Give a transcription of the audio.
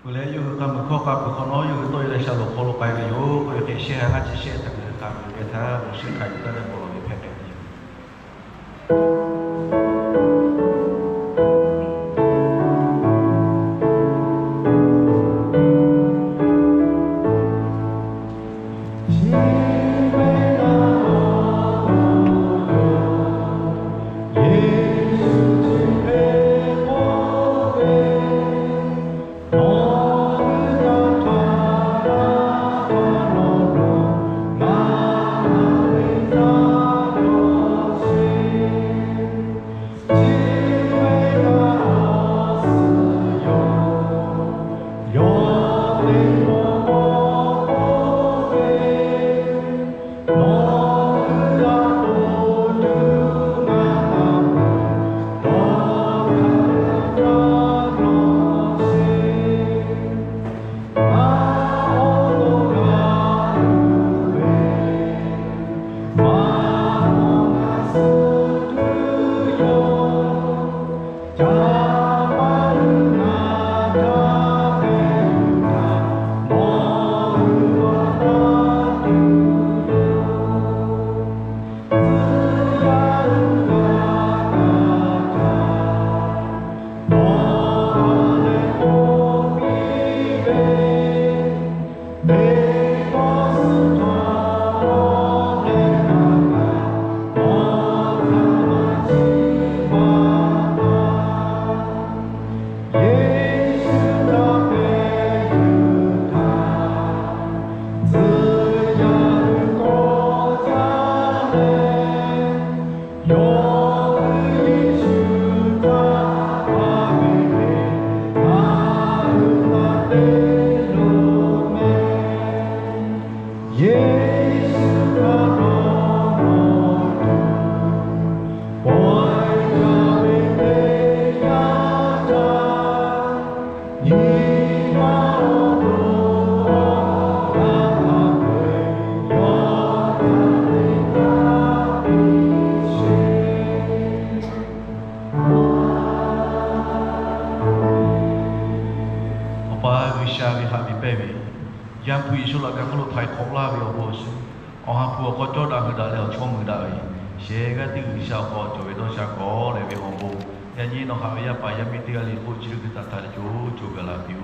Boleh yo kamu kau kamu kono yo itu ada satu kalau pai yo kau yang share ngaji share tapi kamu kita mesti kaji kita dan boleh pakai dia. Yang pui sulah kan kalau thai kok lah biar bos. Orang pua kau jodoh dah dah leh cuma muda ini. Siapa tu bisa kau coba itu siapa kau lebih hombo. Yang ni nak kau ya payah mesti kali kau cerita kita tahu juga lah biu.